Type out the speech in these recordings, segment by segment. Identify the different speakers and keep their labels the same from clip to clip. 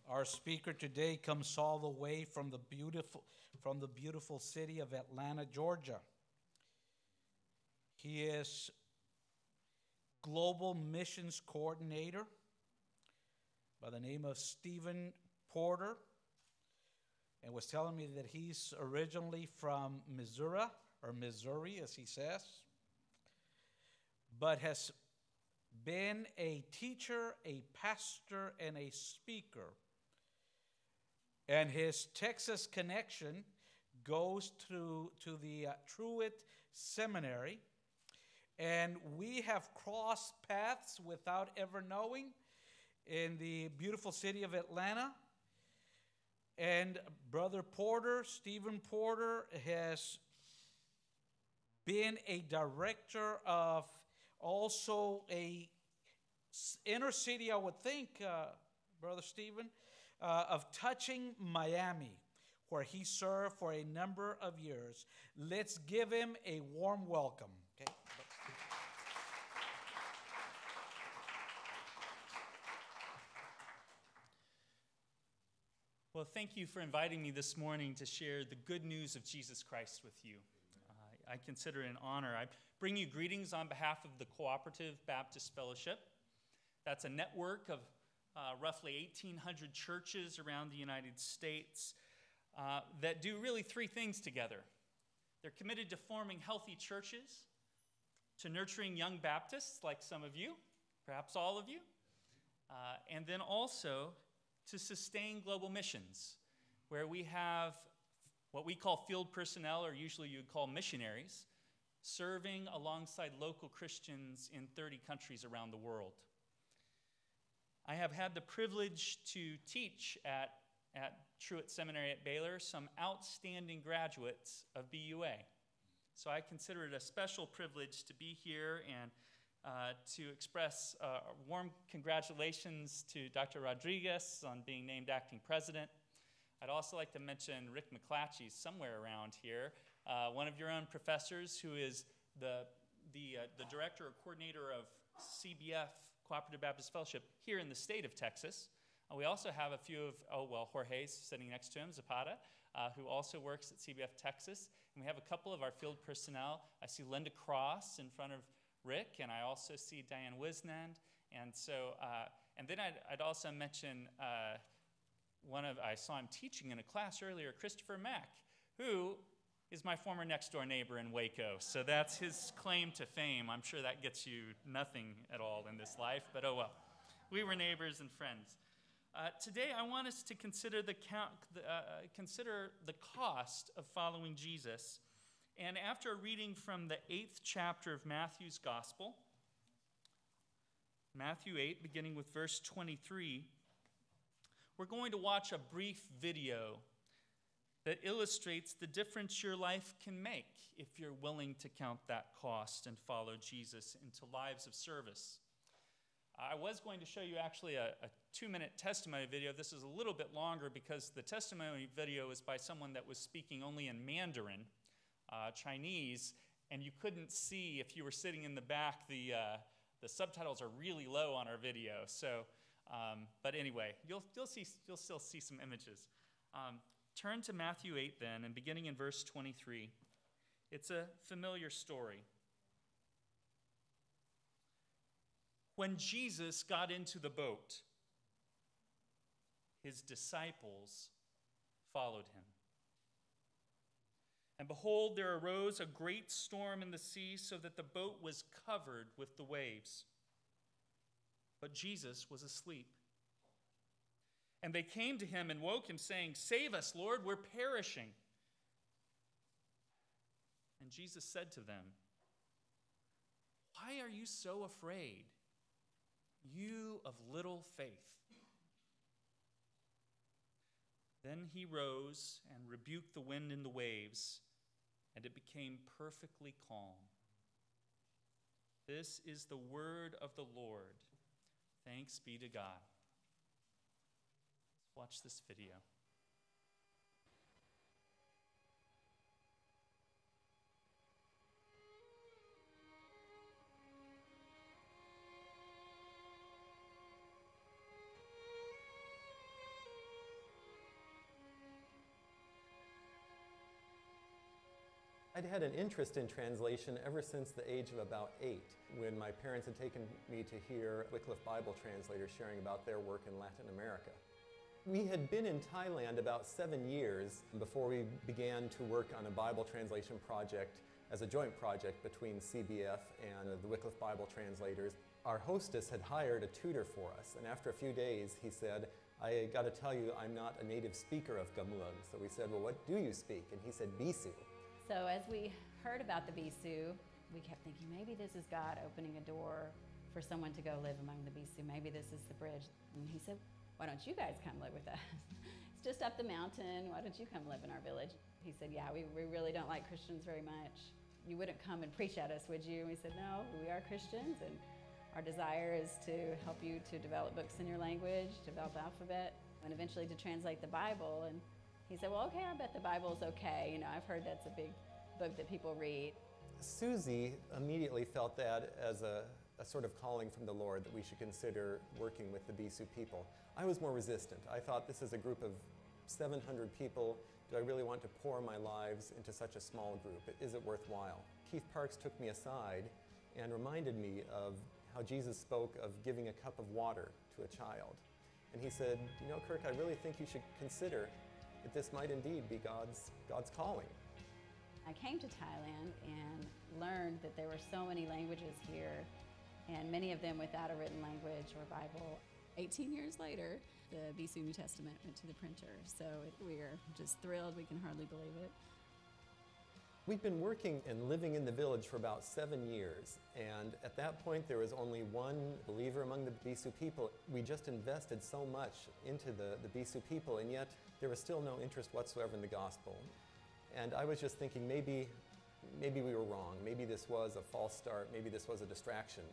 Speaker 1: Our speaker today comes all the way from the beautiful city of Atlanta, Georgia. He is Global Missions Coordinator by the name of Stephen Porter, and was telling me that he's originally from Missouri, or Missouri as he says, but has been a teacher, a pastor, and a speaker. And his Texas connection goes to the Truett Seminary. And we have crossed paths without ever knowing in the beautiful city of Atlanta. And Brother Porter, Stephen Porter, has been a director of also a inner city, I would think, Brother Stephen, of Touching Miami, where he served for a number of years. Let's give him a warm welcome. Okay.
Speaker 2: Well, thank you for inviting me this morning to share the good news of Jesus Christ with you. I consider it an honor. I bring you greetings on behalf of the Cooperative Baptist Fellowship. That's a network of roughly 1,800 churches around the United States that do really three things together. They're committed to forming healthy churches, to nurturing young Baptists like some of you, perhaps all of you, and then also to sustain global missions, where we have what we call field personnel, or usually you'd call missionaries, serving alongside local Christians in 30 countries around the world. I have had the privilege to teach at Truett Seminary at Baylor some outstanding graduates of BUA. So I consider it a special privilege to be here and to express warm congratulations to Dr. Rodriguez on being named acting president. I'd also like to mention Rick McClatchy, somewhere around here, one of your own professors who is the director or coordinator of CBF, Cooperative Baptist Fellowship, here in the state of Texas. We also have a few of, Jorge's sitting next to him, Zapata, who also works at CBF Texas. And we have a couple of our field personnel. I see Linda Cross in front of Rick, and I also see Diane Wisnand. And so, and then I'd also mention I saw him teaching in a class earlier, Christopher Mack, who is my former next-door neighbor in Waco. So that's his claim to fame. I'm sure that gets you nothing at all in this life, but oh well. We were neighbors and friends. Today, I want us to consider the cost of following Jesus. And after reading from the 8th chapter of Matthew's Gospel, Matthew 8, beginning with verse 23, we're going to watch a brief video that illustrates the difference your life can make if you're willing to count that cost and follow Jesus into lives of service. I was going to show you actually a 2-minute testimony video. This is a little bit longer because the testimony video is by someone that was speaking only in Mandarin, Chinese, and you couldn't see if you were sitting in the back. The subtitles are really low on our video. So, but anyway, you'll still see some images. Turn to Matthew 8 then, and beginning in verse 23. It's a familiar story. When Jesus got into the boat, his disciples followed him. And behold, there arose a great storm in the sea, so that the boat was covered with the waves. But Jesus was asleep. And they came to him and woke him, saying, "Save us, Lord, we're perishing." And Jesus said to them, "Why are you so afraid, you of little faith?" Then he rose and rebuked the wind and the waves, and it became perfectly calm. This is the word of the Lord. Thanks be to God. Let's watch this video.
Speaker 3: I'd had an interest in translation ever since the age of about 8, when my parents had taken me to hear Wycliffe Bible translators sharing about their work in Latin America. We had been in Thailand about 7 years before we began to work on a Bible translation project as a joint project between CBF and the Wycliffe Bible translators. Our hostess had hired a tutor for us, and after a few days he said, "I got to tell you, I'm not a native speaker of Gamuang." So we said, "Well, what do you speak?" And he said, "Bisu."
Speaker 4: So as we heard about the Bisu, we kept thinking, maybe this is God opening a door for someone to go live among the Bisu. Maybe this is the bridge. And he said, "Why don't you guys come live with us? It's just up the mountain. Why don't you come live in our village?" He said, "Yeah, we really don't like Christians very much. You wouldn't come and preach at us, would you?" And we said, "No, we are Christians, and our desire is to help you to develop books in your language, develop alphabet, and eventually to translate the Bible." And he said, "Well, okay, I bet the Bible's okay. You know, I've heard that's a big book that people read."
Speaker 3: Susie immediately felt that as a sort of calling from the Lord that we should consider working with the Bisu people. I was more resistant. I thought, this is a group of 700 people. Do I really want to pour my lives into such a small group? Is it worthwhile? Keith Parks took me aside and reminded me of how Jesus spoke of giving a cup of water to a child. And he said, "You know, Kirk, I really think you should consider that this might indeed be God's calling."
Speaker 4: I came to Thailand and learned that there were so many languages here, and many of them without a written language or Bible. 18 years later, the Bisu New Testament went to the printer, so we're just thrilled. We can hardly believe it.
Speaker 3: We've been working and living in the village for about 7 years, and at that point there was only one believer among the Bisu people. We just invested so much into the Bisu people, and yet there was still no interest whatsoever in the gospel. And I was just thinking, maybe we were wrong. Maybe this was a false start. Maybe this was a distraction.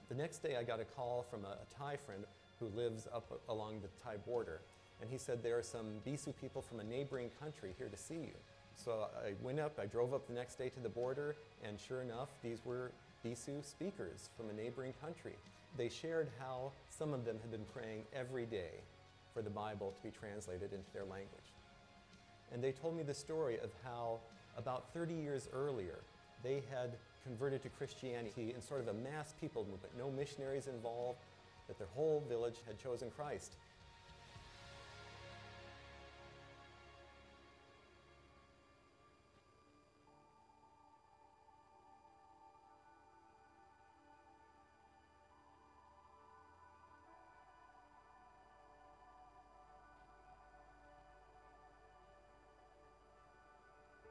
Speaker 3: The next day I got a call from a Thai friend who lives up along the Thai border, and he said, "There are some Bisu people from a neighboring country here to see you." So I went up, I drove up the next day to the border, and sure enough, these were Bisu speakers from a neighboring country. They shared how some of them had been praying every day for the Bible to be translated into their language. And they told me the story of how about 30 years earlier, they had converted to Christianity in sort of a mass people movement, no missionaries involved, that their whole village had chosen Christ.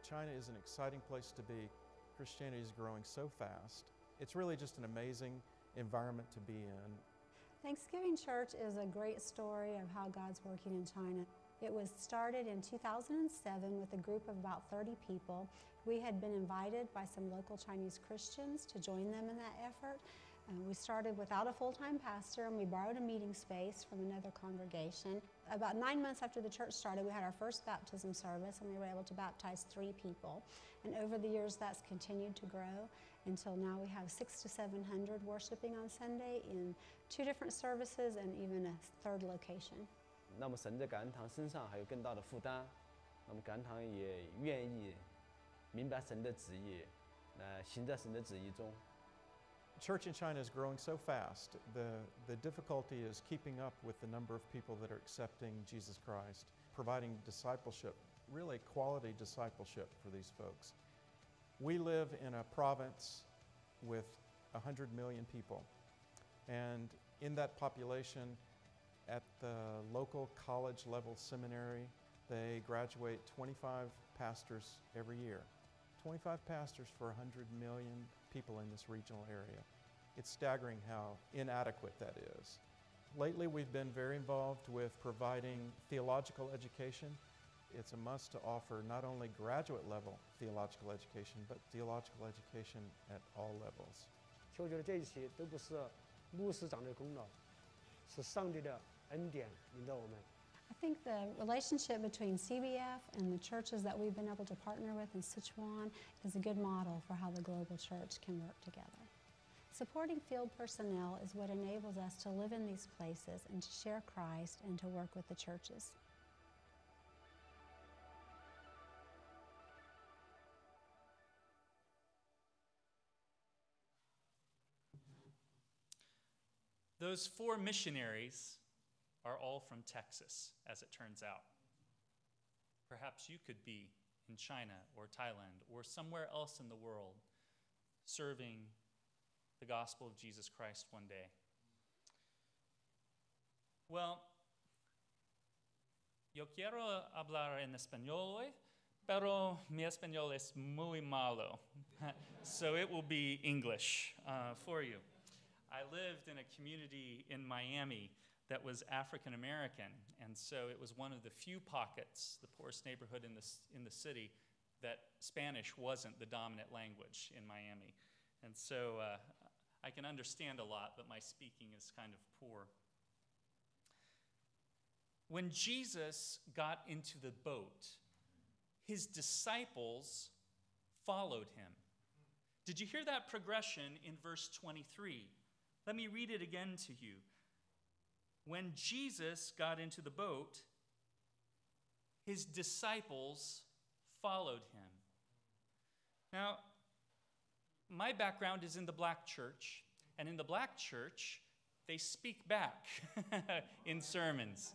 Speaker 5: China is an exciting place to be. Christianity is growing so fast. It's really just an amazing environment to be in.
Speaker 6: Thanksgiving Church is a great story of how God's working in China. It was started in 2007 with a group of about 30 people. We had been invited by some local Chinese Christians to join them in that effort. We started without a full-time pastor, and we borrowed a meeting space from another congregation. About 9 months after the church started, we had our first baptism service, and we were able to baptize 3 people. And over the years, that's continued to grow until now we have 600 to 700 worshiping on Sunday in 2 different services and even a 3rd location.
Speaker 7: 那么神在感恩堂身上还有更大的负担，那么感恩堂也愿意明白神的旨意，行在神的旨意中。
Speaker 5: Church in China is growing so fast. The difficulty is keeping up with the number of people that are accepting Jesus Christ, providing discipleship, really quality discipleship for these folks. We live in a province with 100 million people, and in that population, at the local college level seminary, they graduate 25 pastors every year. 25 pastors for 100 million people in this regional area. It's staggering how inadequate that is. Lately, we've been very involved with providing theological education. It's a must to offer not only graduate level theological education, but theological education at all levels.
Speaker 8: 其实我觉得这一切都不是牧师长的功劳，是上帝的恩典领导我们。
Speaker 6: I think the relationship between CBF and the churches that we've been able to partner with in Sichuan is a good model for how the global church can work together. Supporting field personnel is what enables us to live in these places and to share Christ and to work with the churches.
Speaker 2: Those 4 missionaries are all from Texas, as it turns out. Perhaps you could be in China or Thailand or somewhere else in the world serving the gospel of Jesus Christ one day. Well, yo quiero hablar en español hoy, pero mi español es muy malo. So it will be English for you. I lived in a community in Miami that was African American, and so it was one of the few pockets, the poorest neighborhood in the city, that Spanish wasn't the dominant language in Miami. And so I can understand a lot, but my speaking is kind of poor. When Jesus got into the boat, his disciples followed him. Did you hear that progression in verse 23? Let me read it again to you. When Jesus got into the boat, his disciples followed him. Now, my background is in the black church, and in the black church, they speak back in sermons.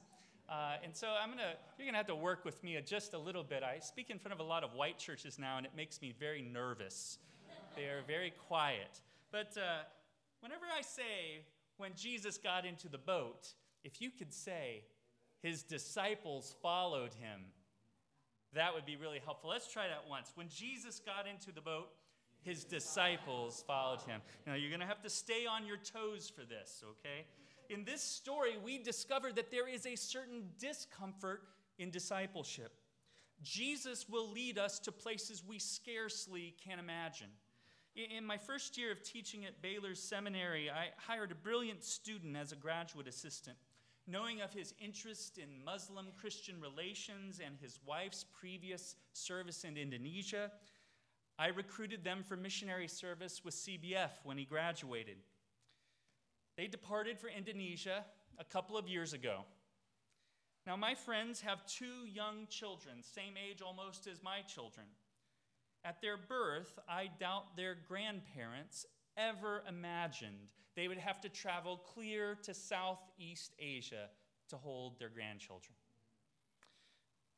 Speaker 2: And so you're going to have to work with me just a little bit. I speak in front of a lot of white churches now, and it makes me very nervous. They are very quiet. But whenever I say, when Jesus got into the boat, if you could say, his disciples followed him, that would be really helpful. Let's try that once. When Jesus got into the boat, his disciples followed him. Now, you're going to have to stay on your toes for this, okay? In this story, we discover that there is a certain discomfort in discipleship. Jesus will lead us to places we scarcely can imagine. In my first year of teaching at Baylor's Seminary, I hired a brilliant student as a graduate assistant. Knowing of his interest in Muslim-Christian relations and his wife's previous service in Indonesia, I recruited them for missionary service with CBF when he graduated. They departed for Indonesia a couple of years ago. Now, my friends have 2 young children, same age almost as my children. At their birth, I doubt their grandparents ever imagined they would have to travel clear to Southeast Asia to hold their grandchildren.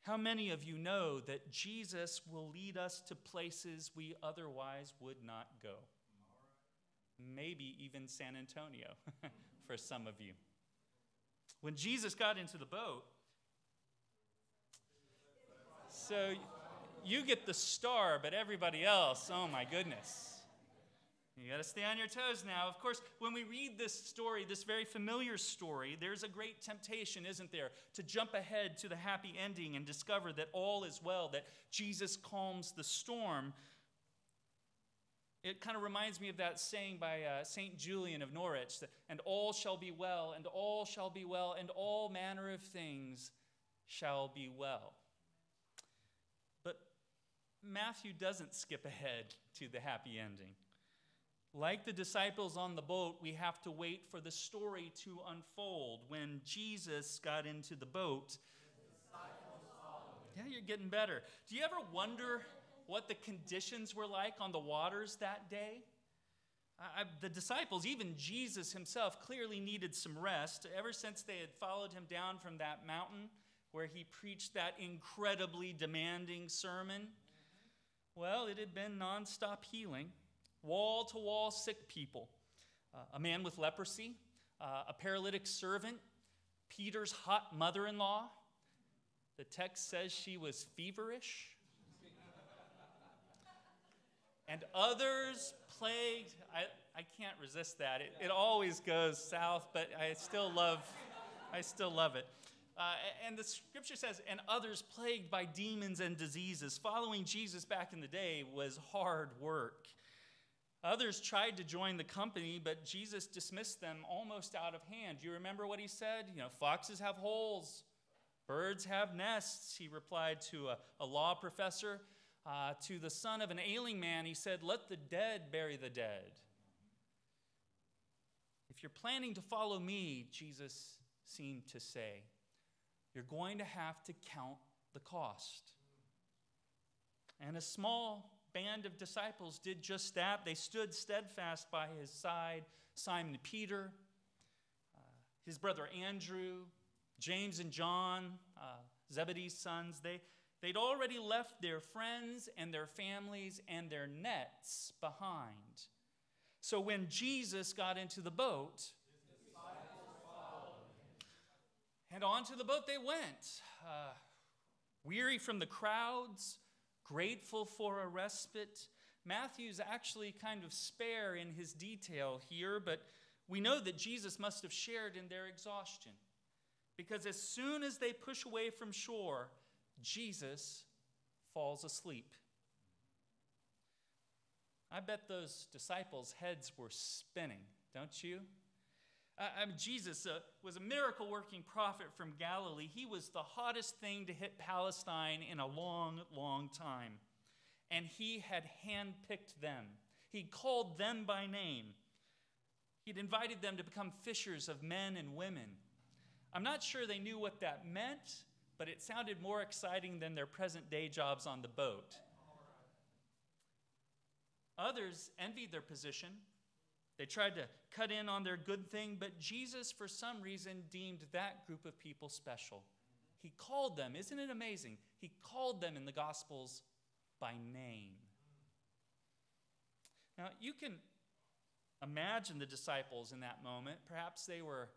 Speaker 2: How many of you know that Jesus will lead us to places we otherwise would not go? Maybe even San Antonio for some of you. When Jesus got into the boat, so you get the star, but everybody else, oh my goodness. You got to stay on your toes now. Of course, when we read this story, this very familiar story, there's a great temptation, isn't there, to jump ahead to the happy ending and discover that all is well, that Jesus calms the storm. It kind of reminds me of that saying by St. Julian of Norwich, that, and all shall be well, and all shall be well, and all manner of things shall be well. But Matthew doesn't skip ahead to the happy ending. Like the disciples on the boat, we have to wait for the story to unfold. When Jesus got into the boat, yeah, you're getting better. Do you ever wonder what the conditions were like on the waters that day? The disciples, even Jesus himself, clearly needed some rest ever since they had followed him down from that mountain where he preached that incredibly demanding sermon. Well, it had been nonstop healing. Wall-to-wall sick people, a man with leprosy, a paralytic servant, Peter's hot mother-in-law. The text says she was feverish. And others plagued. I can't resist that. It always goes south, but I still love it. And the scripture says, and others plagued by demons and diseases. Following Jesus back in the day was hard work. Others tried to join the company, but Jesus dismissed them almost out of hand. Do you remember what he said? Foxes have holes, birds have nests, he replied to a law professor. To the son of an ailing man, he said, let the dead bury the dead. If you're planning to follow me, Jesus seemed to say, you're going to have to count the cost. And a small band of disciples did just that. They stood steadfast by his side. Simon Peter, his brother Andrew, James and John, Zebedee's sons, they'd already left their friends and their families and their nets behind. So when Jesus got into the boat, and onto the boat they went, weary from the crowds, grateful for a respite. Matthew's actually kind of spare in his detail here, but we know that Jesus must have shared in their exhaustion. Because as soon as they push away from shore, Jesus falls asleep. I bet those disciples' heads were spinning, don't you? Jesus was a miracle-working prophet from Galilee. He was the hottest thing to hit Palestine in a long, long time. And he had handpicked them. He called them by name. He'd invited them to become fishers of men and women. I'm not sure they knew what that meant, but it sounded more exciting than their present day jobs on the boat. Others envied their position. They tried to cut in on their good thing, but Jesus, for some reason, deemed that group of people special. He called them, isn't it amazing? He called them in the Gospels by name. Now, you can imagine the disciples in that moment. Perhaps they were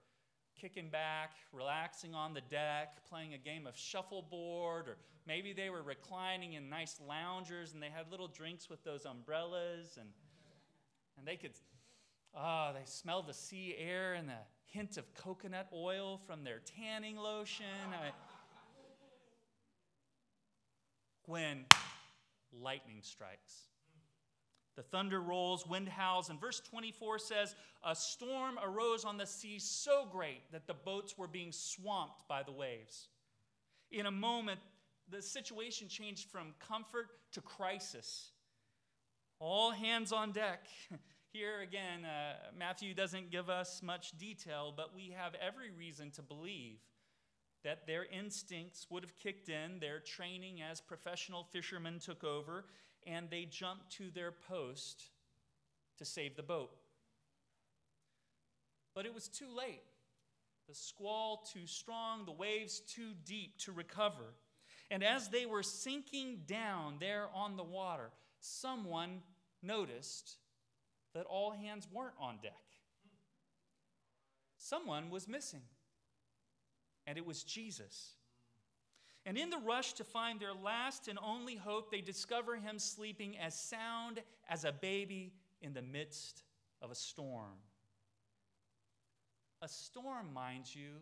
Speaker 2: kicking back, relaxing on the deck, playing a game of shuffleboard, or maybe they were reclining in nice loungers and they had little drinks with those umbrellas, and they could, they smelled the sea air and the hint of coconut oil from their tanning lotion. When lightning strikes, the thunder rolls, wind howls, and verse 24 says, a storm arose on the sea so great that the boats were being swamped by the waves. In a moment, the situation changed from comfort to crisis. All hands on deck. Here again, Matthew doesn't give us much detail, but we have every reason to believe that their instincts would have kicked in, their training as professional fishermen took over, and they jumped to their post to save the boat. But it was too late. The squall too strong, the waves too deep to recover. And as they were sinking down there on the water, someone noticed that all hands weren't on deck. Someone was missing. And it was Jesus. And in the rush to find their last and only hope, they discover him sleeping as sound as a baby in the midst of a storm. A storm, mind you,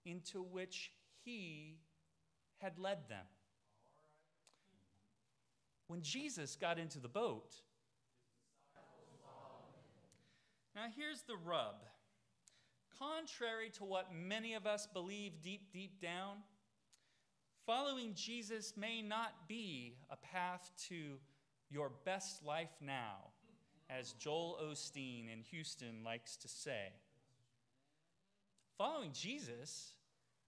Speaker 2: into which he had led them. When Jesus got into the boat, now here's the rub. Contrary to what many of us believe deep, deep down, following Jesus may not be a path to your best life now, as Joel Osteen in Houston likes to say. Following Jesus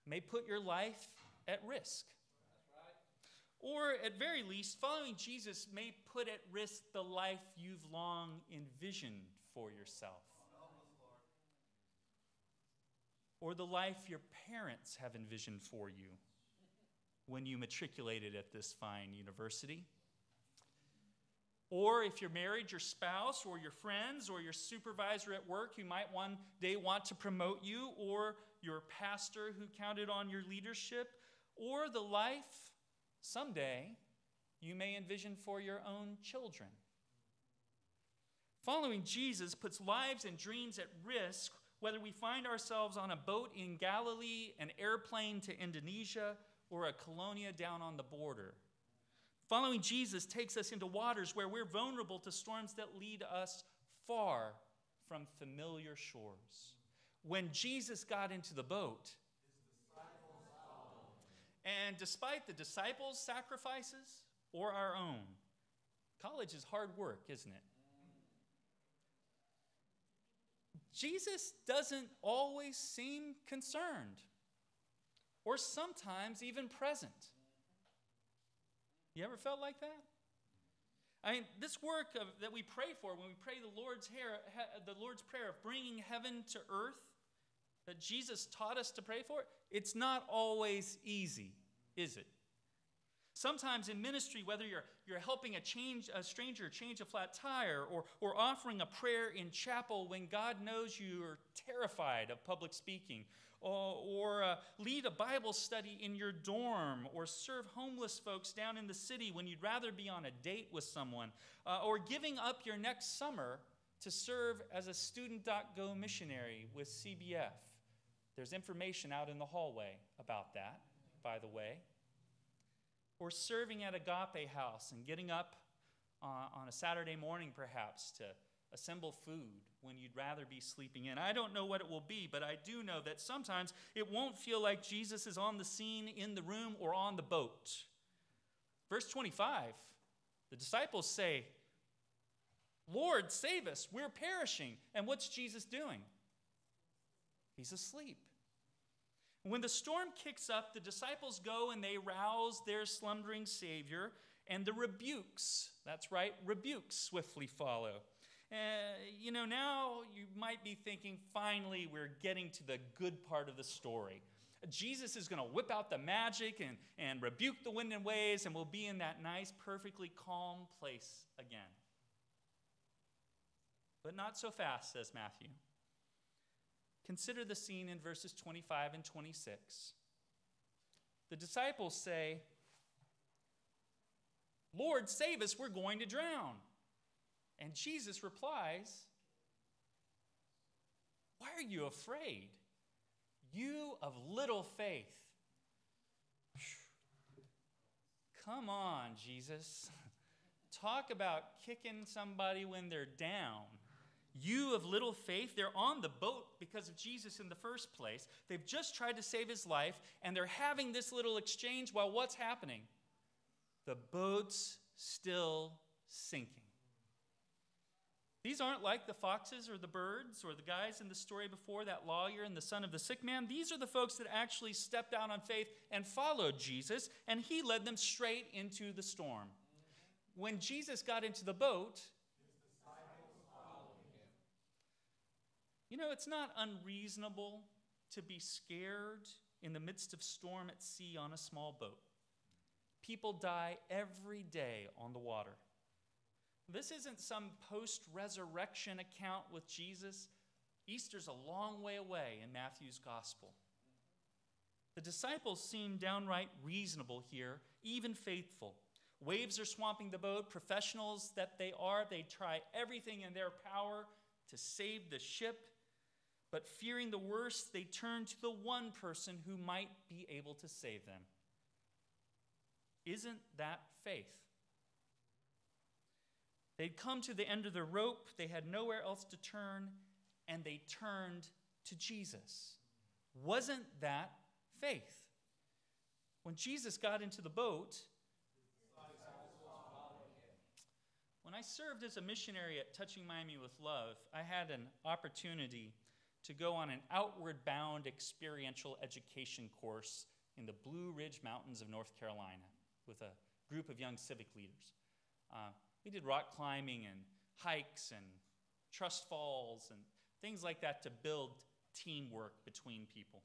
Speaker 2: may put your life at risk. Or at very least, following Jesus may put at risk the life you've long envisioned for yourself. Or the life your parents have envisioned for you when you matriculated at this fine university. Or if you're married, your spouse or your friends or your supervisor at work who might one day want to promote you, or your pastor who counted on your leadership, or the life someday you may envision for your own children. Following Jesus puts lives and dreams at risk, whether we find ourselves on a boat in Galilee, an airplane to Indonesia, or a colonia down on the border. Following Jesus takes us into waters where we're vulnerable to storms that lead us far from familiar shores. When Jesus got into the boat, and despite the disciples' sacrifices or our own, college is hard work, isn't it? Jesus doesn't always seem concerned, or sometimes even present. You ever felt like that? I mean, this work that we pray for when we pray the Lord's Prayer of bringing heaven to earth, that Jesus taught us to pray for, it's not always easy, is it? Sometimes in ministry, whether you're helping a stranger change a flat tire or offering a prayer in chapel when God knows you are terrified of public speaking, or lead a Bible study in your dorm, or serve homeless folks down in the city when you'd rather be on a date with someone, or giving up your next summer to serve as a student.go missionary with CBF. There's information out in the hallway about that, by the way. Or serving at Agape House and getting up on a Saturday morning, perhaps, to assemble food when you'd rather be sleeping in. I don't know what it will be, but I do know that sometimes it won't feel like Jesus is on the scene, in the room, or on the boat. Verse 25, the disciples say, "Lord, save us, we're perishing." And what's Jesus doing? He's asleep. When the storm kicks up, the disciples go and they rouse their slumbering Savior, and the rebukes, that's right, rebukes swiftly follow. Now you might be thinking, finally, we're getting to the good part of the story. Jesus is going to whip out the magic and rebuke the wind and waves, and we'll be in that nice, perfectly calm place again. But not so fast, says Matthew. Consider the scene in verses 25 and 26. The disciples say, "Lord, save us, we're going to drown." And Jesus replies, "Why are you afraid, you of little faith?" Come on, Jesus. Talk about kicking somebody when they're down. You of little faith. They're on the boat because of Jesus in the first place. They've just tried to save his life, and they're having this little exchange while what's happening? The boat's still sinking. These aren't like the foxes or the birds or the guys in the story before, that lawyer and the son of the sick man. These are the folks that actually stepped out on faith and followed Jesus, and he led them straight into the storm. When Jesus got into the boat, it's not unreasonable to be scared in the midst of storm at sea on a small boat. People die every day on the water. This isn't some post-resurrection account with Jesus. Easter's a long way away in Matthew's gospel. The disciples seem downright reasonable here, even faithful. Waves are swamping the boat. Professionals that they are, they try everything in their power to save the ship. But fearing the worst, they turn to the one person who might be able to save them. Isn't that faith? They'd come to the end of the rope, they had nowhere else to turn, and they turned to Jesus. Wasn't that faith? When Jesus got into the boat, when I served as a missionary at Touching Miami with Love, I had an opportunity to go on an outward-bound experiential education course in the Blue Ridge Mountains of North Carolina with a group of young civic leaders. We did rock climbing and hikes and trust falls and things like that to build teamwork between people.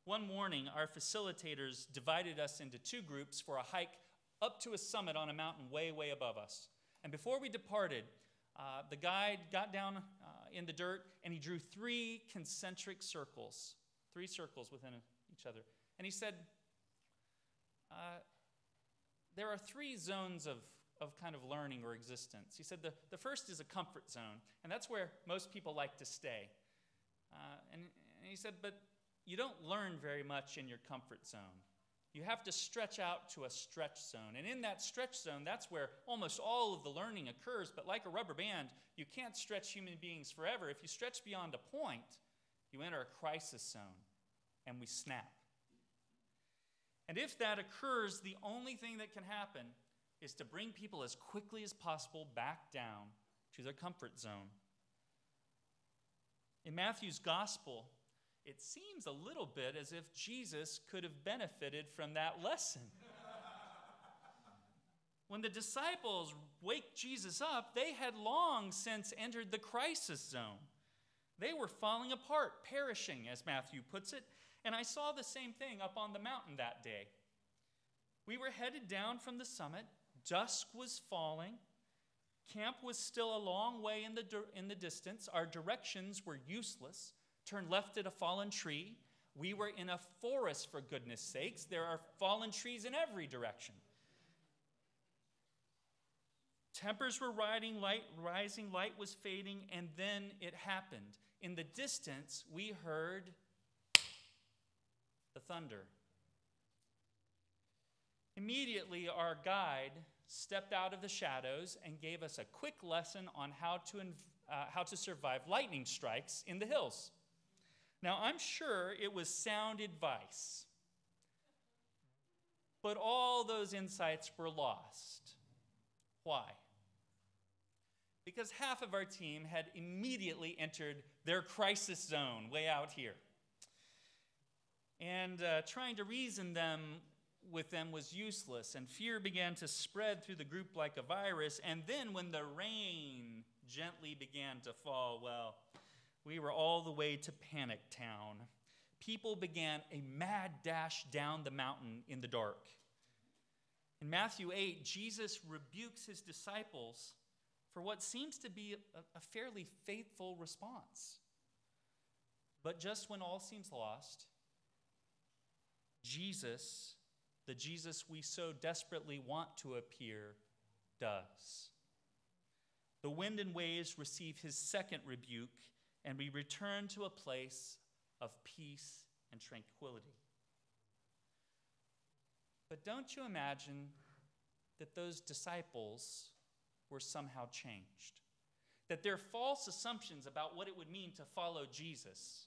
Speaker 2: One morning, our facilitators divided us into two groups for a hike up to a summit on a mountain way, way above us. And before we departed, the guide got down in the dirt, and he drew 3 concentric circles, 3 circles within each other. And he said, there are 3 zones of kind of learning or existence. He said the first is a comfort zone, and that's where most people like to stay. And he said, but you don't learn very much in your comfort zone. You have to stretch out to a stretch zone. And in that stretch zone, that's where almost all of the learning occurs. But like a rubber band, you can't stretch human beings forever. If you stretch beyond a point, you enter a crisis zone, and we snap. And if that occurs, the only thing that can happen is to bring people as quickly as possible back down to their comfort zone. In Matthew's gospel, it seems a little bit as if Jesus could have benefited from that lesson. When the disciples wake Jesus up, they had long since entered the crisis zone. They were falling apart, perishing, as Matthew puts it. And I saw the same thing up on the mountain that day. We were headed down from the summit. Dusk was falling. Camp was still a long way in the distance. Our directions were useless. Turn left at a fallen tree. We were in a forest, for goodness sakes. There are fallen trees in every direction. Tempers were rising, light was fading, and then it happened. In the distance, we heard the thunder. Immediately, our guide stepped out of the shadows and gave us a quick lesson on how to survive lightning strikes in the hills. Now, I'm sure it was sound advice, but all those insights were lost. Why? Because half of our team had immediately entered their crisis zone way out here. And trying to reason with them was useless, and fear began to spread through the group like a virus. And then when the rain gently began to fall, well, we were all the way to Panic Town. People began a mad dash down the mountain in the dark. In Matthew 8, Jesus rebukes his disciples for what seems to be a fairly faithful response. But just when all seems lost, Jesus, the Jesus we so desperately want to appear, does. The wind and waves receive his second rebuke, and we return to a place of peace and tranquility. But don't you imagine that those disciples were somehow changed? That their false assumptions about what it would mean to follow Jesus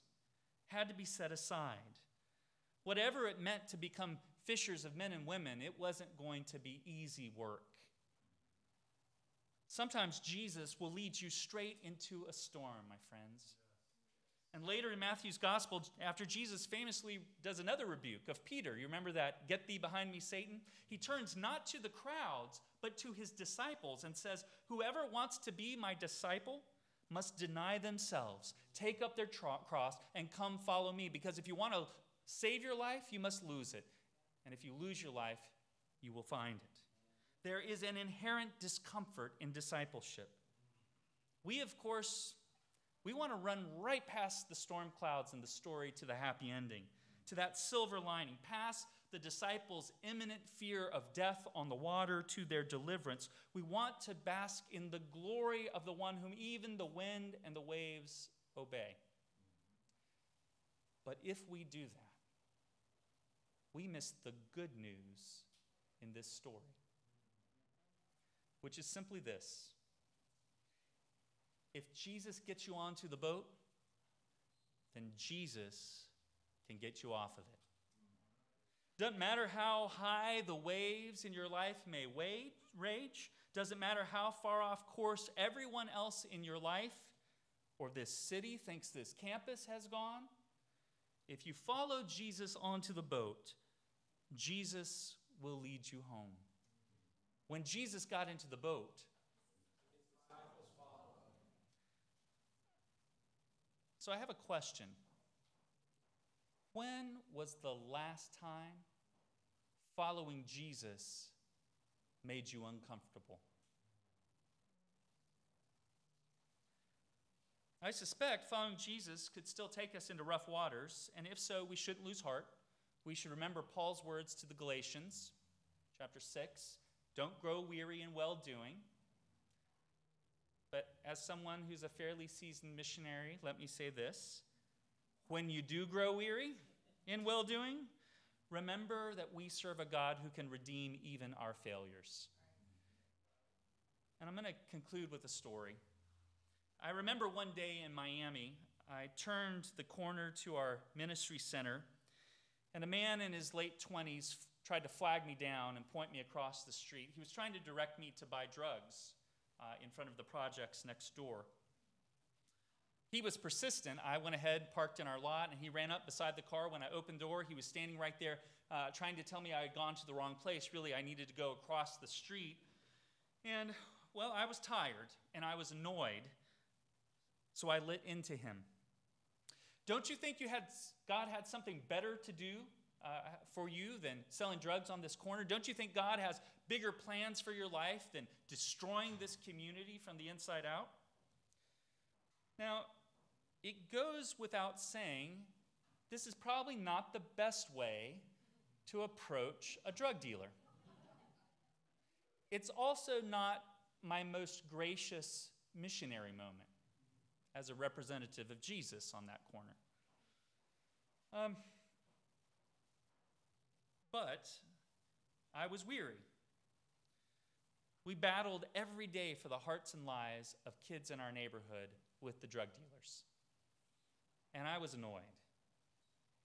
Speaker 2: had to be set aside. Whatever it meant to become fishers of men and women, it wasn't going to be easy work. Sometimes Jesus will lead you straight into a storm, my friends. And later in Matthew's gospel, after Jesus famously does another rebuke of Peter, you remember that, "Get thee behind me, Satan"? He turns not to the crowds, but to his disciples and says, "Whoever wants to be my disciple must deny themselves, take up their cross, and come follow me. Because if you want to save your life, you must lose it. And if you lose your life, you will find it." There is an inherent discomfort in discipleship. We, of course, we want to run right past the storm clouds and the story to the happy ending, to that silver lining, past the disciples' imminent fear of death on the water to their deliverance. We want to bask in the glory of the one whom even the wind and the waves obey. But if we do that, we miss the good news in this story, which is simply this: if Jesus gets you onto the boat, then Jesus can get you off of it. Doesn't matter how high the waves in your life may rage. Doesn't matter how far off course everyone else in your life or this city thinks this campus has gone. If you follow Jesus onto the boat, Jesus will lead you home. When Jesus got into the boat, so I have a question. When was the last time following Jesus made you uncomfortable? I suspect following Jesus could still take us into rough waters, and if so, we shouldn't lose heart. We should remember Paul's words to the Galatians, chapter 6, "Don't grow weary in well-doing." But as someone who's a fairly seasoned missionary, let me say this: when you do grow weary in well-doing, remember that we serve a God who can redeem even our failures. And I'm going to conclude with a story. I remember one day in Miami, I turned the corner to our ministry center, and a man in his late 20s tried to flag me down and point me across the street. He was trying to direct me to buy drugs in front of the projects next door. He was persistent. I went ahead, parked in our lot, and he ran up beside the car. When I opened the door, he was standing right there trying to tell me I had gone to the wrong place. Really, I needed to go across the street. And, well, I was tired, and I was annoyed, so I lit into him. Don't you think God had something better to do for you than selling drugs on this corner? Don't you think God has bigger plans for your life than destroying this community from the inside out? Now, it goes without saying, this is probably not the best way to approach a drug dealer. It's also not my most gracious missionary moment as a representative of Jesus on that corner. But I was weary. We battled every day for the hearts and lives of kids in our neighborhood with the drug dealers. And I was annoyed.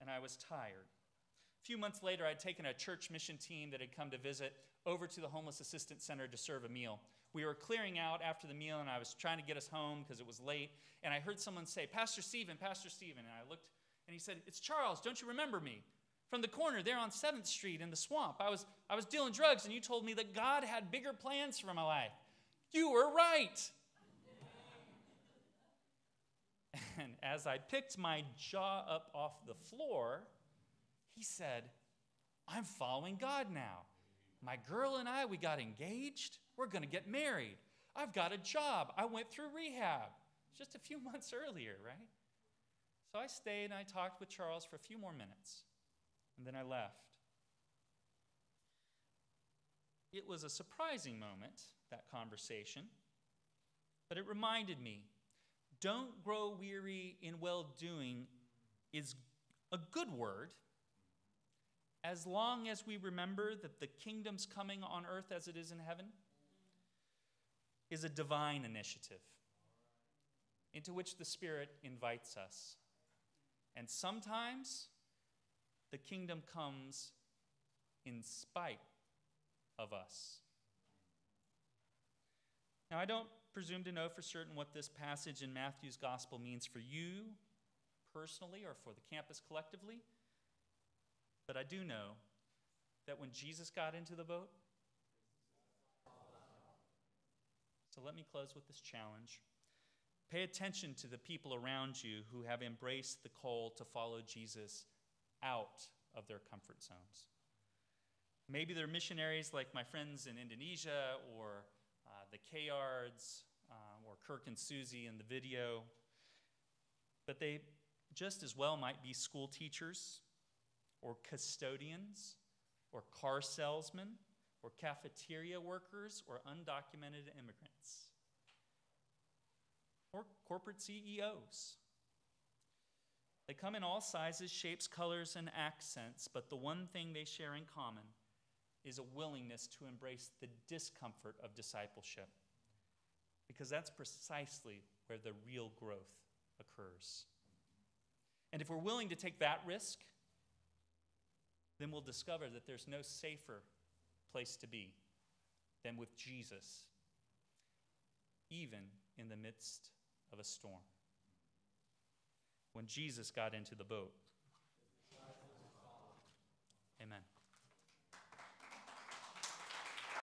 Speaker 2: And I was tired. A few months later, I'd taken a church mission team that had come to visit over to the Homeless Assistance Center to serve a meal. We were clearing out after the meal, and I was trying to get us home because it was late. And I heard someone say, Pastor Stephen, Pastor Stephen. And I looked, and he said, it's Charles, don't you remember me? From the corner there on 7th Street in the swamp. I was dealing drugs, and you told me that God had bigger plans for my life. You were right. And as I picked my jaw up off the floor, he said, I'm following God now. My girl and I, we got engaged. We're going to get married. I've got a job. I went through rehab just a few months earlier, right? So I stayed and I talked with Charles for a few more minutes, and then I left. It was a surprising moment, that conversation, but it reminded me, don't grow weary in well-doing is a good word, as long as we remember that the kingdom's coming on earth as it is in heaven is a divine initiative into which the Spirit invites us. And sometimes the kingdom comes in spite of us. Now, I don't presume to know for certain what this passage in Matthew's gospel means for you personally or for the campus collectively, but I do know that when Jesus got into the boat, so let me close with this challenge. Pay attention to the people around you who have embraced the call to follow Jesus out of their comfort zones. Maybe they're missionaries like my friends in Indonesia or the K-Yards or Kirk and Susie in the video. But they just as well might be school teachers or custodians or car salesmen or cafeteria workers or undocumented immigrants or corporate CEOs. They come in all sizes, shapes, colors, and accents, but the one thing they share in common is a willingness to embrace the discomfort of discipleship, because that's precisely where the real growth occurs. And if we're willing to take that risk, then we'll discover that there's no safer place to be than with Jesus, even in the midst of a storm. When Jesus got into the boat. Amen.